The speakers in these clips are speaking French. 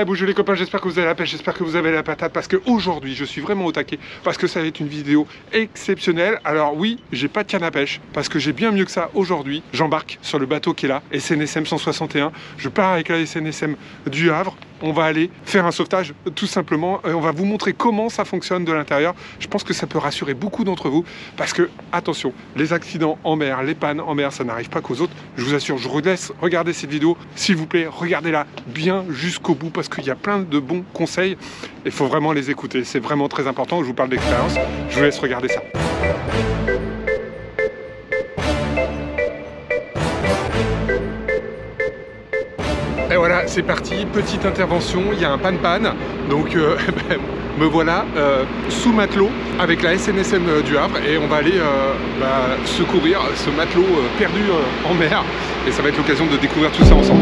Ouais, bougez les copains, j'espère que vous avez la pêche, j'espère que vous avez la patate, parce qu'aujourd'hui, je suis vraiment au taquet, parce que ça va être une vidéo exceptionnelle. Alors oui, j'ai pas de canne à pêche, parce que j'ai bien mieux que ça aujourd'hui. J'embarque sur le bateau qui est là, SNSM 161. Je pars avec la SNSM du Havre. On va aller faire un sauvetage tout simplement. On va vous montrer comment ça fonctionne de l'intérieur. Je pense que ça peut rassurer beaucoup d'entre vous, parce que, attention, les accidents en mer, les pannes en mer, ça n'arrive pas qu'aux autres. Je vous assure, je vous laisse regarder cette vidéo. S'il vous plaît, regardez-la bien jusqu'au bout, parce qu'il y a plein de bons conseils. Il faut vraiment les écouter. C'est vraiment très important. Je vous parle d'expérience. Je vous laisse regarder ça. Et voilà, c'est parti, petite intervention, il y a un panne-panne, donc me voilà sous matelot avec la SNSM du Havre et on va aller secourir ce matelot perdu en mer et ça va être l'occasion de découvrir tout ça ensemble.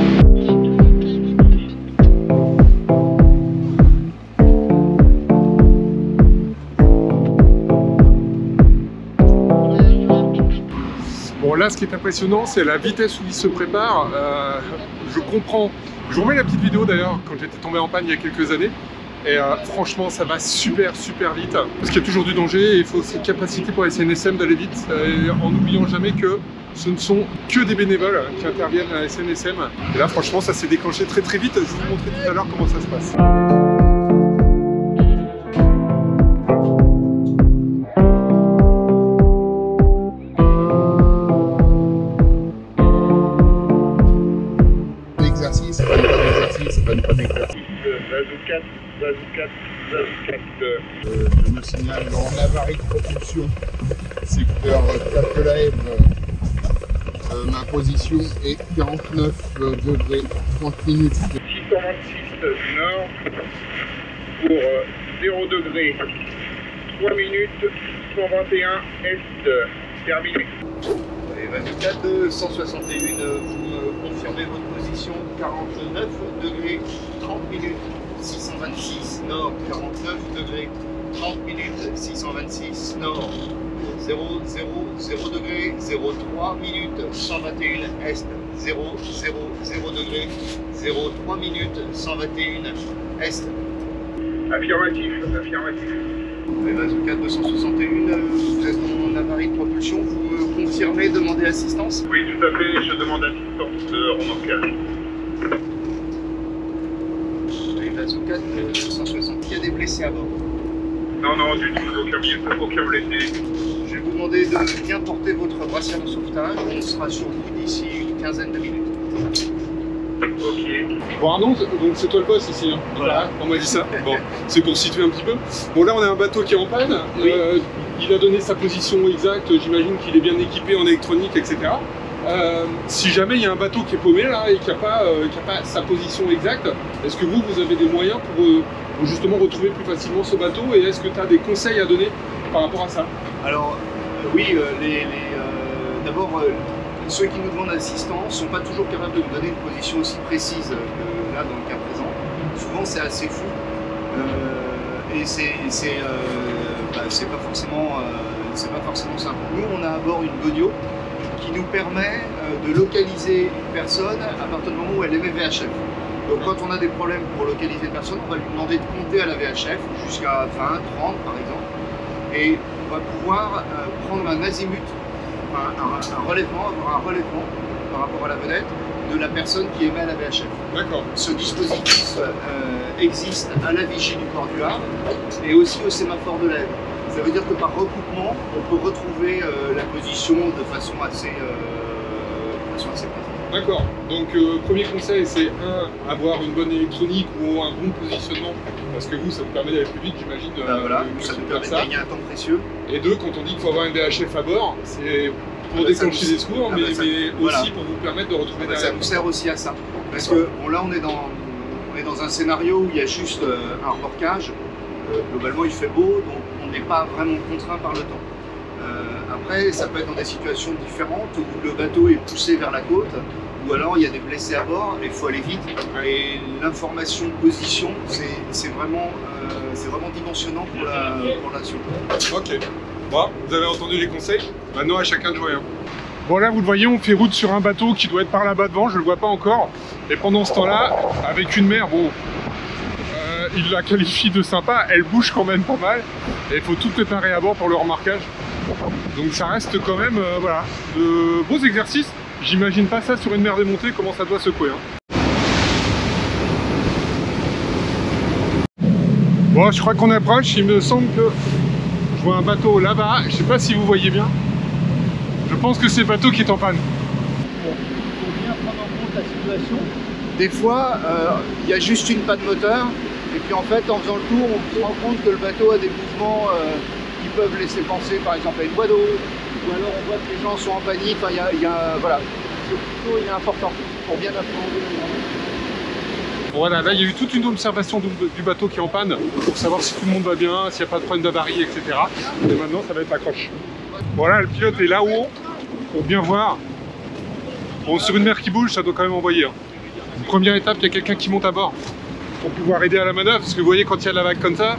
Bon là, ce qui est impressionnant, c'est la vitesse où il se prépare. Je comprends. Je vous remets la petite vidéo d'ailleurs quand j'étais tombé en panne il y a quelques années. Et franchement, ça va super vite. Parce qu'il y a toujours du danger et il faut aussi capacité pour la SNSM d'aller vite. En n'oubliant jamais que ce ne sont que des bénévoles qui interviennent à la SNSM. Et là, franchement, ça s'est déclenché très vite. Je vais vous montrer tout à l'heure comment ça se passe. Je me signale en avarie de propulsion, secteur Cap de la Hève. Ma position est 49 degrés 30 minutes. 626 nord pour 0 degré 3 minutes 121 est terminé. Et 24 161, vous confirmez votre position 49 degrés 30 minutes 626 nord, 49 degrés 30 minutes 626 nord, 0 degrés 03 minutes 121 est, 0 degrés 03 minutes 121 est. Affirmatif. Et 24 261, vous êtes en avarie de propulsion, vous confirmez demander assistance? Oui, tout à fait, je demande assistance en remorquage. Vaso 4 160, il y a des blessés à bord? Non, du tout, aucun blessé. Je vais vous demander de bien porter votre brassière de sauvetage, on sera sur vous d'ici une quinzaine de minutes. Ok. Bon Arnaud, donc c'est toi le boss ici, hein. Voilà, on m'a dit ça. Bon, c'est pour situer un petit peu. Bon là on a un bateau qui est en panne, oui. Il a donné sa position exacte, j'imagine qu'il est bien équipé en électronique, etc. Si jamais il y a un bateau qui est paumé là et qui n'a pas sa position exacte, est-ce que vous avez des moyens pour justement retrouver plus facilement ce bateau et est-ce que tu as des conseils à donner par rapport à ça? Alors oui, d'abord ceux qui nous demandent assistance ne sont pas toujours capables de nous donner une position aussi précise que là dans le cas présent. Souvent c'est assez fou et c'est pas forcément simple. Nous on a à bord une Godio qui nous permet de localiser une personne à partir du moment où elle est VHF. Donc quand on a des problèmes pour localiser une personne, on va lui demander de compter à la VHF jusqu'à 20, 30 par exemple, et on va pouvoir prendre un azimut, un relèvement, avoir un relèvement par rapport à la vedette de la personne qui émet à la VHF. D'accord. Ce dispositif existe à la vigie du port du Havre et aussi au sémaphore de l'Ève. Ça veut dire que par recoupement, on peut retrouver la position de façon assez précise. D'accord. Donc premier conseil, c'est avoir une bonne électronique ou un bon positionnement, parce que vous, ça vous permet d'aller plus vite, j'imagine. Voilà, ça nous permet de gagner un temps précieux. Et deux, quand on dit qu'il faut avoir un VHF à bord, c'est pour déclencher des secours, mais aussi pour vous permettre de retrouver derrière. Ça nous sert aussi à ça. Parce que là, on est dans un scénario où il y a juste un remorquage. Globalement, il fait beau, donc on n'est pas vraiment contraint par le temps. Après, ça peut être dans des situations différentes où le bateau est poussé vers la côte, ou alors il y a des blessés à bord et il faut aller vite. Et l'information de position, c'est vraiment dimensionnant pour la survie. Ok. Bon, vous avez entendu les conseils. Maintenant, à chacun de jouer. Hein. Bon, là, vous le voyez, on fait route sur un bateau qui doit être par là-bas devant. Je ne le vois pas encore. Et pendant ce temps-là, avec une mer, bon, il la qualifie de sympa, elle bouge quand même pas mal. Et il faut tout préparer à bord pour le remorquage. Donc ça reste quand même, voilà, de beaux exercices. J'imagine pas ça sur une mer démontée, comment ça doit secouer. Hein. Bon, je crois qu'on approche, il me semble que je vois un bateau là-bas, je sais pas si vous voyez bien. Je pense que c'est le bateau qui est en panne. Bon, il faut bien prendre en compte la situation. Des fois, il y a juste une panne moteur, et puis en fait, en faisant le tour, on se rend compte que le bateau a des mouvements qui peuvent laisser penser, par exemple, à une voie d'eau, ou alors on voit que les gens sont en panique. Enfin, voilà, ce plutôt, il est important pour bien appréhender le moment. Voilà, là il y a eu toute une observation du bateau qui est en panne pour savoir si tout le monde va bien, s'il n'y a pas de problème d'avarie, etc. Et maintenant ça va être l'accroche. Voilà, le pilote est là-haut pour bien voir. Bon, sur une mer qui bouge, ça doit quand même envoyer. Hein. Une première étape, il y a quelqu'un qui monte à bord pour pouvoir aider à la manœuvre, parce que vous voyez, quand il y a la vague comme ça,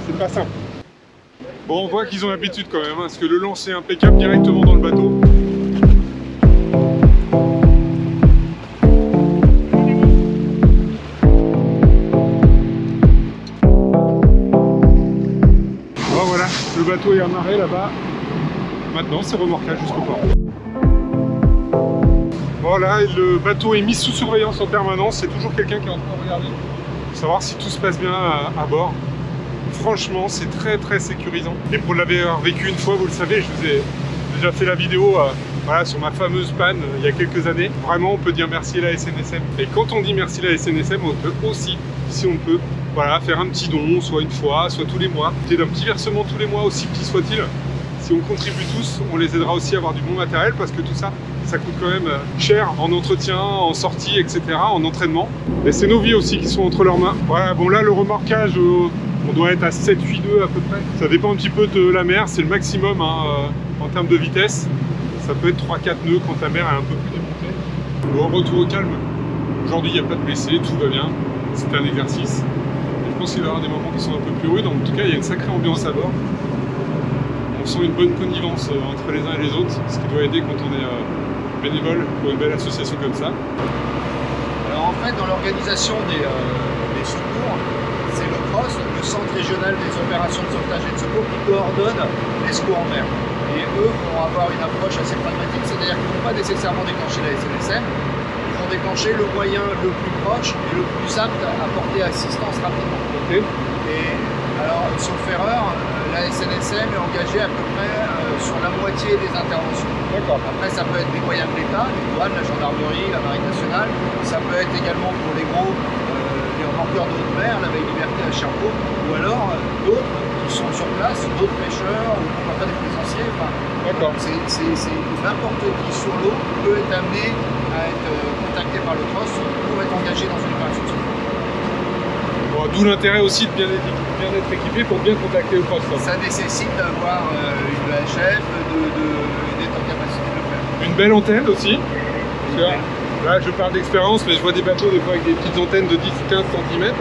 c'est pas simple. Bon, on voit qu'ils ont l'habitude quand même, hein, parce que le lancer est impeccable directement dans le bateau. Le bateau est amarré là-bas. Maintenant, c'est remorquage jusqu'au port. Voilà, le bateau est mis sous surveillance en permanence. C'est toujours quelqu'un qui est en train de regarder pour savoir si tout se passe bien à bord. Franchement, c'est très très sécurisant. Et pour l'avoir vécu une fois, vous le savez, je vous ai déjà fait la vidéo voilà, sur ma fameuse panne il y a quelques années. Vraiment, on peut dire merci à la SNSM. Et quand on dit merci à la SNSM, on peut aussi, si on peut, voilà, faire un petit don, soit une fois, soit tous les mois. C'est d'un petit versement tous les mois, aussi petit soit-il. Si on contribue tous, on les aidera aussi à avoir du bon matériel, parce que tout ça, ça coûte quand même cher en entretien, en sortie, etc., en entraînement. Et c'est nos vies aussi qui sont entre leurs mains. Voilà, bon là, le remorquage, on doit être à 7-8 nœuds à peu près. Ça dépend un petit peu de la mer, c'est le maximum hein, en termes de vitesse. Ça peut être 3-4 nœuds quand la mer est un peu plus démontée. Bon, retour au calme. Aujourd'hui, il n'y a pas de blessés, tout va bien. C'est un exercice. Je pense qu'il va y avoir des moments qui sont un peu plus rudes. En tout cas, il y a une sacrée ambiance à bord. On sent une bonne connivence entre les uns et les autres, ce qui doit aider quand on est bénévole pour une belle association comme ça. Alors en fait, dans l'organisation des secours, c'est le CROSS, le Centre Régional des Opérations de Sauvetage et de Secours, qui coordonne les secours en mer. Et eux vont avoir une approche assez pragmatique, c'est-à-dire qu'ils ne vont pas nécessairement déclencher la SNSM, ils vont déclencher le moyen le plus proche et le plus apte à apporter assistance rapidement. Okay. Et alors, sauf erreur, la SNSM est engagée à peu près sur la moitié des interventions. D'accord. Après, ça peut être des moyens de l'État, les douanes, la gendarmerie, la marine nationale. Ça peut être également pour les gros, les remorqueurs de haute mer, la Veille Liberté à Cherbourg, ou alors d'autres qui sont sur place, d'autres pêcheurs, ou pourquoi pas des plaisanciers. Enfin, d'accord. C'est n'importe qui sur l'eau peut être amené à être contacté par le CROSS pour être engagé dans une opération de secours. Bon, d'où l'intérêt aussi de bien être équipé pour bien contacter le CROSS. Ça nécessite d'avoir une VHF, d'être en capacité de le faire. Une belle antenne aussi. Là, je parle d'expérience, mais je vois des bateaux des fois avec des petites antennes de 10-15 cm.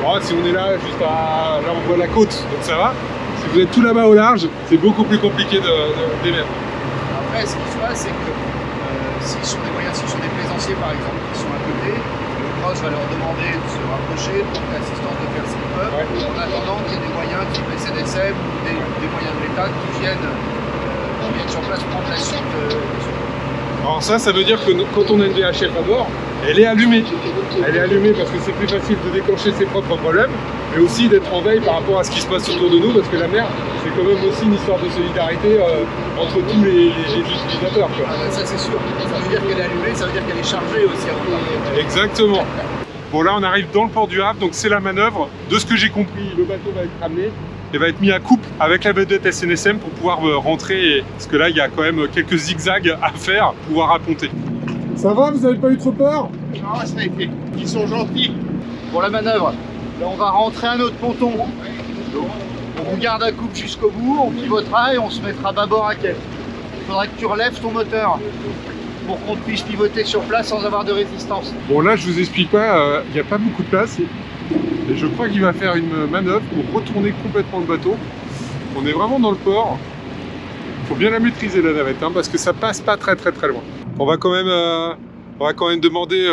Bon, si on est là, juste à... Là, on voit la côte, donc ça va. Si vous êtes tout là-bas au large, c'est beaucoup plus compliqué d'émettre. Après, ce qui se passe, c'est que s'ils sont des moyens, s'ils sont des plaisanciers par exemple, qui sont à côté, le CROSS va leur demander de se rapprocher, de porter assistance, de faire ce qu'ils peuvent, en attendant qu'il y ait des moyens type SNSM ou des moyens de l'État qui viennent sur place prendre la suite. Alors ça veut dire que quand on a une VHF à bord, elle est allumée. Elle est allumée parce que c'est plus facile de déclencher ses propres problèmes, mais aussi d'être en veille par rapport à ce qui se passe autour de nous, parce que la mer, c'est quand même aussi une histoire de solidarité entre tous les utilisateurs. Quoi. Ah, ça c'est sûr. Ça veut dire qu'elle est allumée, ça veut dire qu'elle est chargée aussi. Exactement. Bon là on arrive dans le port du Havre, donc c'est la manœuvre. De ce que j'ai compris, le bateau va être ramené et va être mis à coupe avec la vedette SNSM pour pouvoir rentrer, parce que là il y a quand même quelques zigzags à faire pour pouvoir apponter. Ça va, vous n'avez pas eu trop peur? Non, ça a été. Ils sont gentils. Pour la manœuvre, là on va rentrer un autre ponton. On vous garde à coupe jusqu'au bout, on pivotera et on se mettra bâbord à quai. Il faudra que tu relèves ton moteur pour qu'on puisse pivoter sur place sans avoir de résistance. Bon là je vous explique pas, il n'y a pas beaucoup de place. Et je crois qu'il va faire une manœuvre pour retourner complètement le bateau. On est vraiment dans le port. Il faut bien la maîtriser la navette, hein, parce que ça passe pas très loin. On va quand même demander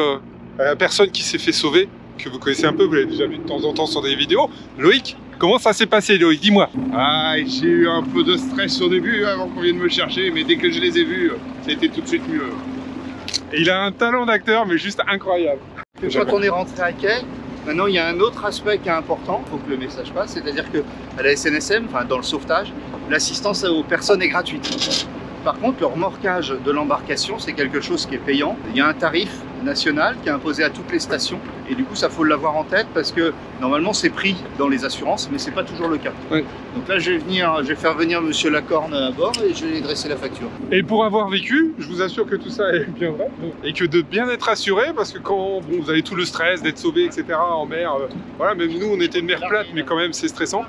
à la personne qui s'est fait sauver que vous connaissez un peu, vous l'avez déjà vu de temps en temps sur des vidéos. Loïc, comment ça s'est passé, Loïc? Dis-moi. Ah, j'ai eu un peu de stress au début avant qu'on vienne me chercher, mais dès que je les ai vus, ça a été tout de suite mieux. Et il a un talent d'acteur, mais juste incroyable. Une fois qu'on est rentré à quai, maintenant il y a un autre aspect qui est important, il faut que le message passe, c'est-à-dire qu'à la SNSM, enfin dans le sauvetage, l'assistance aux personnes est gratuite. Par contre, le remorquage de l'embarcation, c'est quelque chose qui est payant. Il y a un tarif national qui est imposé à toutes les stations et du coup ça faut l'avoir en tête parce que normalement c'est pris dans les assurances mais c'est pas toujours le cas. Oui. Donc là je vais faire venir monsieur Lacorne à bord et je vais lui dresser la facture. Et pour avoir vécu, je vous assure que tout ça est bien vrai et que de bien être assuré parce que quand bon, vous avez tout le stress d'être sauvé etc en mer, voilà, même nous on était une mer plate mais quand même c'est stressant,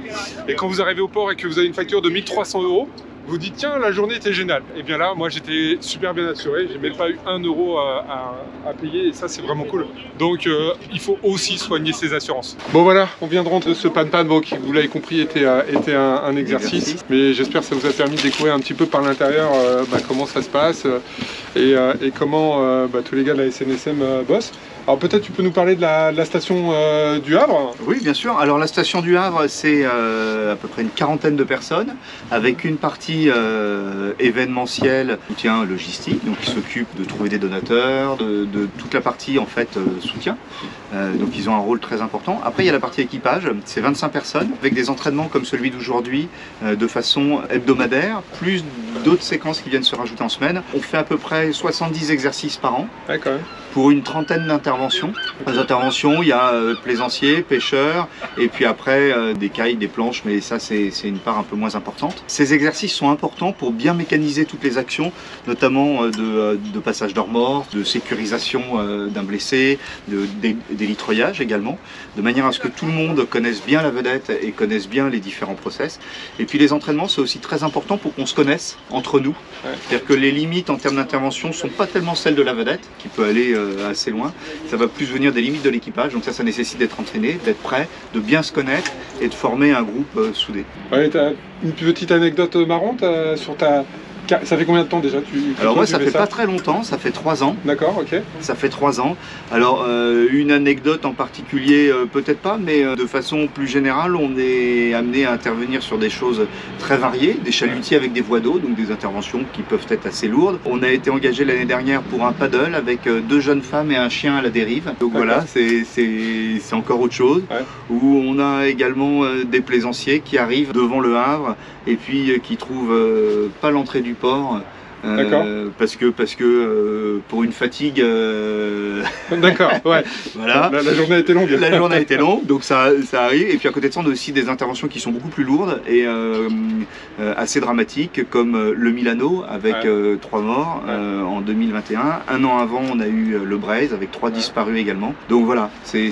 et quand vous arrivez au port et que vous avez une facture de 1300 €, vous dites tiens la journée était géniale. Et bien là moi j'étais super bien assuré, j'ai même pas eu 1 € à payer et ça c'est vraiment cool. Donc il faut aussi soigner ses assurances. Bon voilà, on vient de rentrer de ce pan-pan, bon, qui vous l'avez compris était un exercice, mais j'espère que ça vous a permis de découvrir un petit peu par l'intérieur comment ça se passe et comment tous les gars de la SNSM bossent. Alors peut-être tu peux nous parler de la station du Havre? Oui bien sûr, alors la station du Havre c'est à peu près une quarantaine de personnes avec une partie événementielle, soutien logistique, donc qui s'occupe de trouver des donateurs, de toute la partie en fait soutien, donc ils ont un rôle très important. Après il y a la partie équipage, c'est 25 personnes avec des entraînements comme celui d'aujourd'hui de façon hebdomadaire, plus d'autres séquences qui viennent se rajouter en semaine. On fait à peu près 70 exercices par an. Ouais, quand même. Pour une trentaine d'interventions. Les interventions, il y a plaisanciers, pêcheurs, et puis après des cailles, des planches, mais ça c'est une part un peu moins importante. Ces exercices sont importants pour bien mécaniser toutes les actions, notamment de passage d'hors mort, de sécurisation d'un blessé, d'élitroyage également, de manière à ce que tout le monde connaisse bien la vedette et connaisse bien les différents process. Et puis les entraînements, c'est aussi très important pour qu'on se connaisse entre nous. Ouais. C'est-à-dire que les limites en termes d'intervention ne sont pas tellement celles de la vedette, qui peut aller assez loin. Ça va plus venir des limites de l'équipage, donc ça nécessite d'être entraîné, d'être prêt, de bien se connaître et de former un groupe soudé. Ouais, t'as une petite anecdote marrante sur ta... Ça fait combien de temps déjà Alors moi ça fait pas très longtemps, ça fait 3 ans. D'accord, ok. Ça fait 3 ans. Alors une anecdote en particulier peut-être pas, mais de façon plus générale on est amené à intervenir sur des choses très variées, des chalutiers avec des voies d'eau, donc des interventions qui peuvent être assez lourdes. On a été engagé l'année dernière pour un paddle avec 2 jeunes femmes et un chien à la dérive. Donc voilà, c'est encore autre chose. Ouais. Où on a également des plaisanciers qui arrivent devant le Havre et puis qui trouvent pas l'entrée du port parce que pour une fatigue d'accord, ouais. Voilà. La journée a été longue. La journée a été longue, donc ça arrive. Et puis à côté de ça, on a aussi des interventions qui sont beaucoup plus lourdes et assez dramatiques, comme le Milano avec 3 morts en 2021. Un an avant, on a eu le Braise avec 3 disparus également. Donc voilà, c'est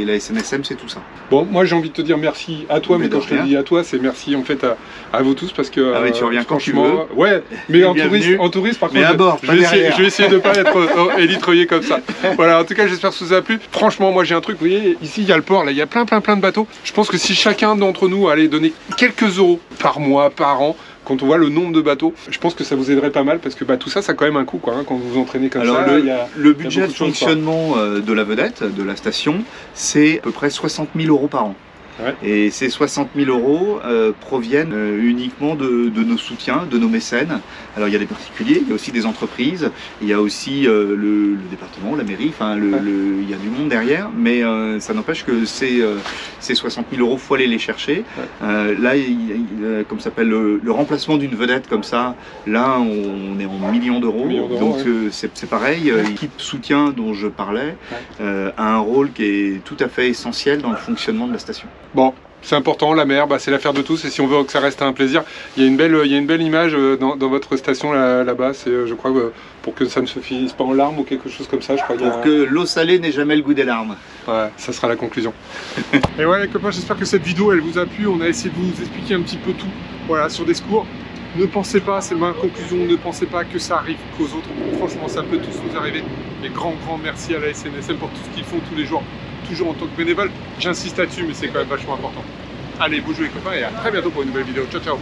la SNSM, c'est tout ça. Bon, moi j'ai envie de te dire merci à toi, mais quand je te dis à toi, c'est merci en fait à vous tous parce que mais tu reviens quand tu veux. Ouais, mais en touriste par contre, à bord, je vais essayer de ne pas être élitreuillé comme ça. Voilà, en tout cas j'espère que ça vous a plu. Franchement, moi j'ai un truc, vous voyez, ici il y a le port, là il y a plein de bateaux. Je pense que si chacun d'entre nous allait donner quelques euros par mois, par an, quand on voit le nombre de bateaux, je pense que ça vous aiderait pas mal parce que tout ça, ça a quand même un coût quand vous vous entraînez comme ça. Le budget de fonctionnement de la vedette, de la station, c'est à peu près 60 000 € par an. Ouais. Et ces 60 000 € proviennent uniquement de nos soutiens, de nos mécènes. Alors il y a des particuliers, il y a aussi des entreprises, il y a aussi le département, la mairie, enfin il y a du monde derrière, mais ça n'empêche que ces 60 000 €, il faut aller les chercher. Ouais. Là, comme ça s'appelle le remplacement d'une vedette comme ça, là on est en millions d'euros, donc ouais. C'est pareil, l'équipe soutien dont je parlais a un rôle qui est tout à fait essentiel dans le fonctionnement de la station. Bon, c'est important, la mer, c'est l'affaire de tous et si on veut que ça reste un plaisir, il y a une belle image dans votre station là-bas, je crois pour que ça ne se finisse pas en larmes ou quelque chose comme ça, je crois. Pour que l'eau salée n'ait jamais le goût des larmes. Ouais, ça sera la conclusion. Et ouais les copains, j'espère que cette vidéo elle vous a plu, on a essayé de vous expliquer un petit peu tout, voilà, sur des secours. Ne pensez pas, c'est ma conclusion, ne pensez pas que ça arrive qu'aux autres, franchement ça peut tous vous arriver. Et grand merci à la SNSM pour tout ce qu'ils font tous les jours. Toujours en tant que bénévole, j'insiste là-dessus, mais c'est quand même vachement important. Allez, bonjour les copains et à très bientôt pour une nouvelle vidéo. Ciao, ciao.